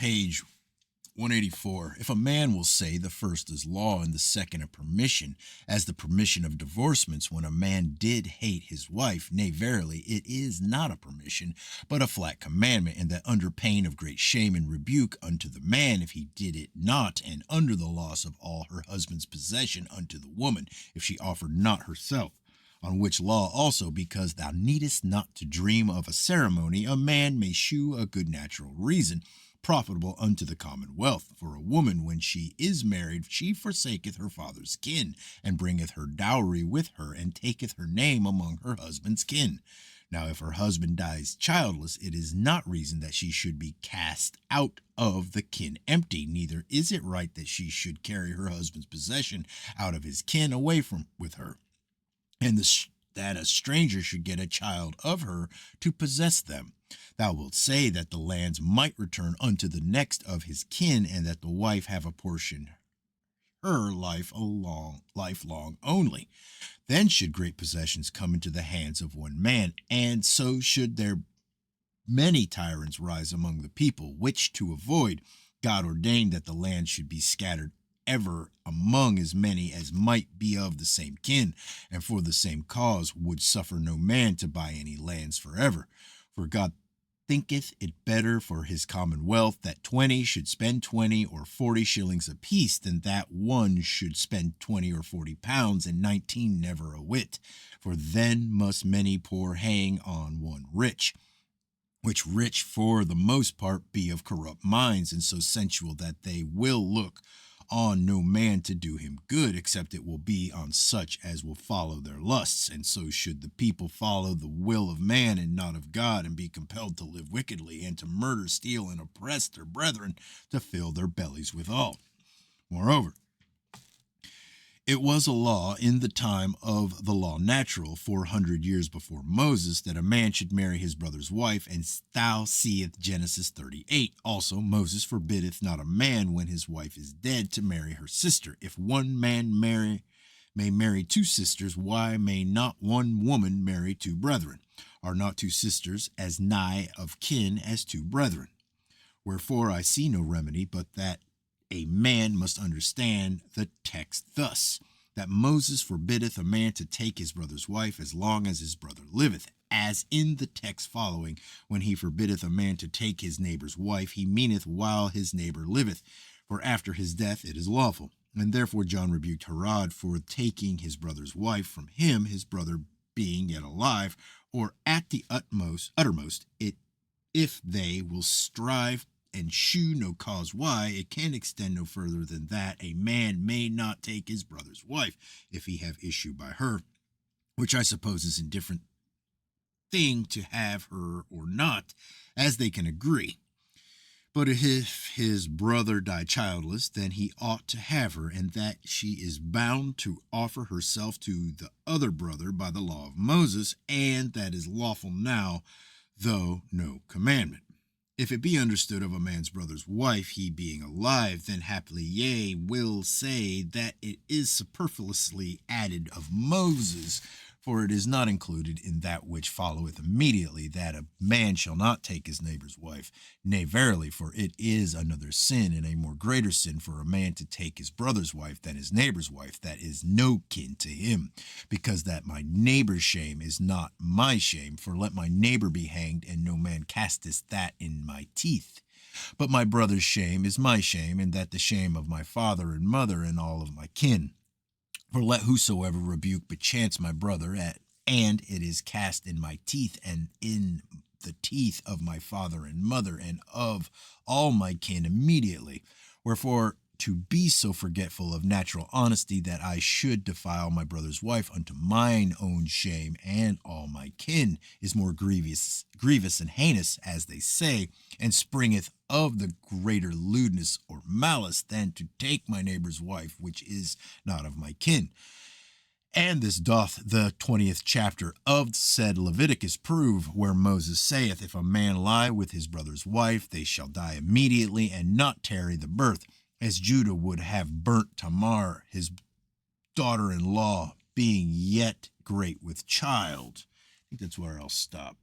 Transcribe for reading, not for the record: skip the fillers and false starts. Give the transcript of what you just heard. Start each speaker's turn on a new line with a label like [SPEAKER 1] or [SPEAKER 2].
[SPEAKER 1] page 184. If a man will say the first is law and the second a permission, as the permission of divorcements when a man did hate his wife, nay, verily, it is not a permission, but a flat commandment, and that under pain of great shame and rebuke unto the man if he did it not, and under the loss of all her husband's possession unto the woman, if she offered not herself. On which law also, because thou needest not to dream of a ceremony, a man may shew a good natural reason, profitable unto the commonwealth. For a woman, when she is married, she forsaketh her father's kin, and bringeth her dowry with her, and taketh her name among her husband's kin. Now if her husband dies childless, it is not reason that she should be cast out of the kin empty, neither is it right that she should carry her husband's possession out of his kin away from with her, and that a stranger should get a child of her to possess them. Thou wilt say that the lands might return unto the next of his kin, and that the wife have a portion her lifelong only. Then should great possessions come into the hands of one man, and so should there many tyrants rise among the people, which to avoid, God ordained that the land should be scattered ever among as many as might be of the same kin, and for the same cause would suffer no man to buy any lands forever. For God thinketh it better for his commonwealth that 20 should spend 20 or 40 shillings apiece, than that one should spend 20 or 40 pounds, and 19 never a whit. For then must many poor hang on one rich, which rich for the most part be of corrupt minds, and so sensual that they will look on no man to do him good, except it will be on such as will follow their lusts. And so should the people follow the will of man and not of God, and be compelled to live wickedly, and to murder, steal, and oppress their brethren, to fill their bellies withal. Moreover, it was a law in the time of the law natural, 400 years before Moses, that a man should marry his brother's wife, and thou seest Genesis 38. Also Moses forbiddeth not a man, when his wife is dead, to marry her sister. If one man may marry two sisters, why may not one woman marry two brethren? Are not two sisters as nigh of kin as two brethren? Wherefore I see no remedy, but that a man must understand the text thus, that Moses forbiddeth a man to take his brother's wife as long as his brother liveth, as in the text following, when he forbiddeth a man to take his neighbor's wife, he meaneth while his neighbor liveth, for after his death it is lawful. And therefore John rebuked Herod for taking his brother's wife from him, his brother being yet alive, or at the uttermost, if they will strive and shew no cause why, it can extend no further than that a man may not take his brother's wife, if he have issue by her, which I suppose is indifferent thing to have her or not, as they can agree. But if his brother die childless, then he ought to have her, and that she is bound to offer herself to the other brother by the law of Moses, and that is lawful now, though no commandment. If it be understood of a man's brother's wife, he being alive, then happily ye will say that it is superfluously added of Moses, for it is not included in that which followeth immediately, that a man shall not take his neighbor's wife. Nay, verily, for it is another sin, and a more greater sin, for a man to take his brother's wife than his neighbor's wife, that is no kin to him, because that my neighbor's shame is not my shame. For let my neighbor be hanged, and no man casteth that in my teeth. But my brother's shame is my shame, and that the shame of my father and mother and all of my kin. For let whosoever rebuke perchance my brother, and it is cast in my teeth, and in the teeth of my father and mother, and of all my kin immediately. Wherefore, to be so forgetful of natural honesty, that I should defile my brother's wife unto mine own shame and all my kin, is more grievous and heinous, as they say, and springeth of the greater lewdness or malice, than to take my neighbor's wife, which is not of my kin. And this doth the 20th chapter of said Leviticus prove, where Moses saith, if a man lie with his brother's wife, they shall die immediately, and not tarry the birth, as Judah would have burnt Tamar, his daughter-in-law, being yet great with child. I think that's where I'll stop.